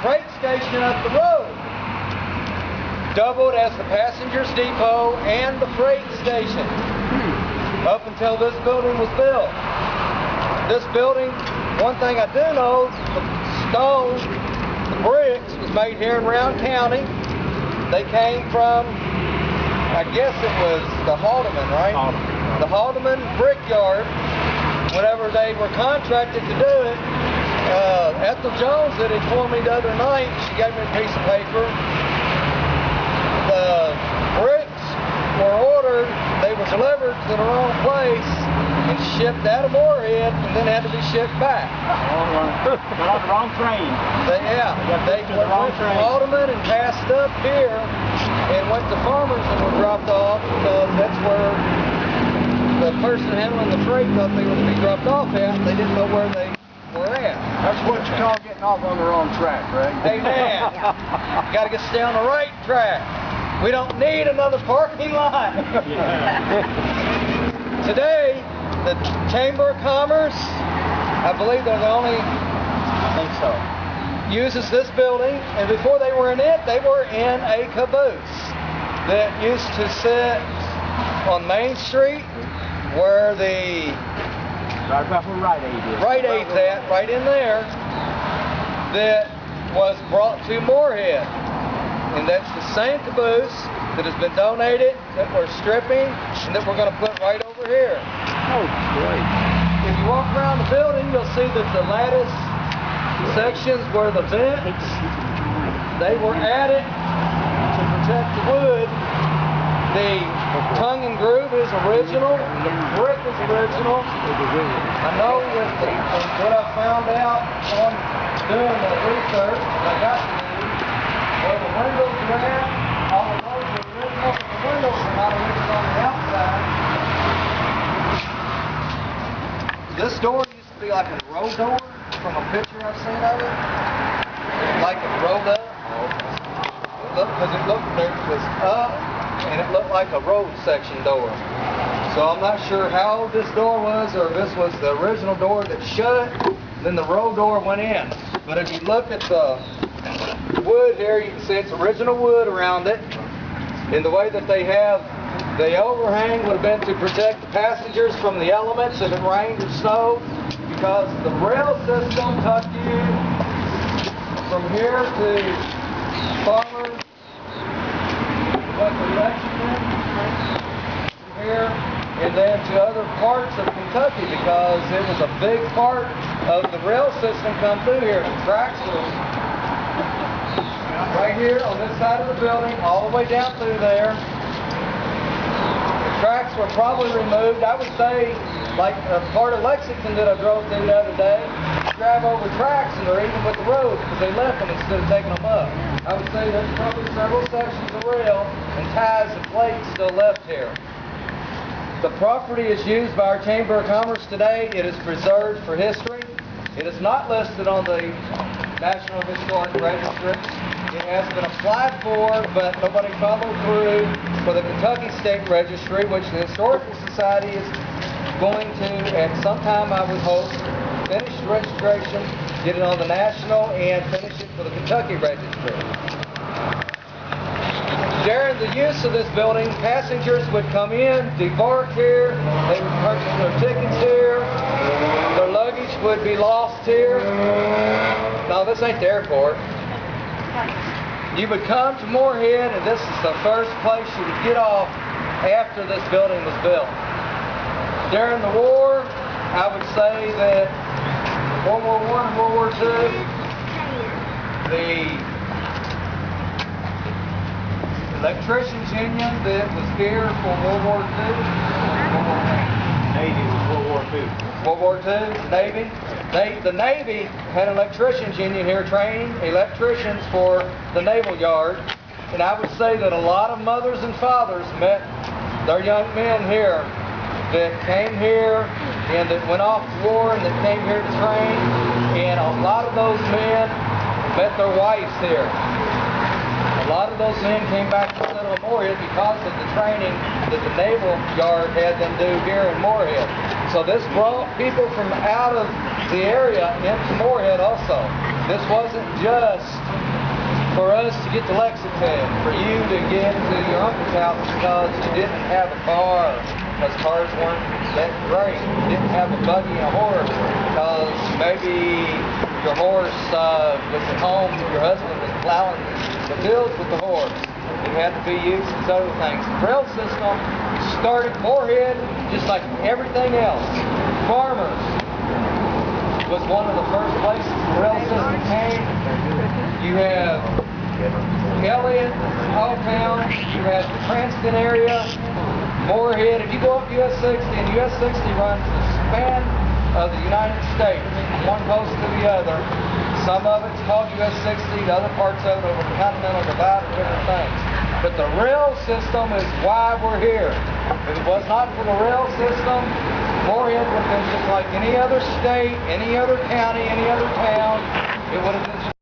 freight station up the road. Doubled as the passengers depot and the freight station up until this building was built. This building, one thing I do know, the stone, the bricks was made here in Rowan County. They came from, I guess it was the Haldeman, right? The Haldeman brickyard. Whenever they were contracted to do it, Ethel Jones that informed me the other night, she gave me a piece of paper. The bricks were ordered, they were delivered to the wrong place and shipped out of Moorhead and then had to be shipped back. Got on the wrong train. They went from Haldeman and passed up here and went to Farmers and were dropped off because that's where the person handling the freight thought they were to be dropped off at. They didn't know where they were at. That's what you call getting off on the wrong track, right? Amen. Got to get stay on the right track. We don't need another parking lot. Today, the Chamber of Commerce, I believe they're the only, I think so, uses this building, and before they were in it, they were in a caboose that used to sit on Main Street where the right about where Rite Aid is. Rite Aid's at, right in there, that was brought to Moorhead. And that's the same caboose that has been donated, that we're stripping, and that we're going to put right over here. Oh, great. If you walk around the building, you'll see that the lattice sections were the vents. They were added to protect the wood. The tongue and groove is original. The brick is original. I know with what I found out on doing the research I got to do, where the windows are at, all the those are original, but the windows are not original on the outside. This door used to be like a roll door from a picture I've seen of it. Like it rolled up. Because it looked there, it was up, and it looked like a road section door. So I'm not sure how old this door was, or if this was the original door that shut, then the roll door went in. But if you look at the wood here, you can see it's original wood around it. And the way that they have the overhang would have been to protect the passengers from the elements if it rained or snowed, because the rail system took you from here to Farmers, here, and then to other parts of Kentucky, because it was a big part of the rail system come through here. The tracks were right here on this side of the building, all the way down through there. The tracks were probably removed. I would say, like a part of Lexington that I drove through the other day, drive over tracks and they're even with the road because they left them instead of taking them up. I would say there's probably several sections of rail and ties and plates still left here. The property is used by our Chamber of Commerce today. It is preserved for history. It is not listed on the National Historic Registry. It has been applied for, but nobody followed through for the Kentucky State Registry, which the Historical Society is going to, at some time I would hope, finish the registration, get it on the national, and finish it for the Kentucky Registry. During the use of this building, passengers would come in, debark here, they would purchase their tickets here, their luggage would be lost here. No, this ain't the airport. You would come to Moorhead, and this is the first place you would get off after this building was built. During the war, I would say that World War I and World War II, the electrician's union that was here for World War II, Navy was World War II. World War II, Navy. The Navy had an electrician's union here training electricians for the Naval Yard. And I would say that a lot of mothers and fathers met their young men here that came here and that went off to war and that came here to train. And a lot of those men met their wives here. A lot of those men came back to settle in Moorhead because of the training that the Naval Yard had them do here in Moorhead. So this brought people from out of the area into Moorhead also. This wasn't just for us to get to Lexington, for you to get to your uncle's house because you didn't have a car, because cars weren't that great. You didn't have a buggy and a horse because maybe your horse was at home, your husband was plowing the fields with the horse. It had to be used as other things. The rail system started Moorhead just like everything else. Farmers was one of the first places the rail system came. You have Elliott, Halltown, you have the Cranston area, Moorhead. If you go up US 60, and US 60 runs the span of the United States, from one coast to the other. Some of it's called US 60, the other parts of it over the Continental Divide are different things. But the rail system is why we're here. If it was not for the rail system, Moorhead would have been just like any other state, any other county, any other town. It would have been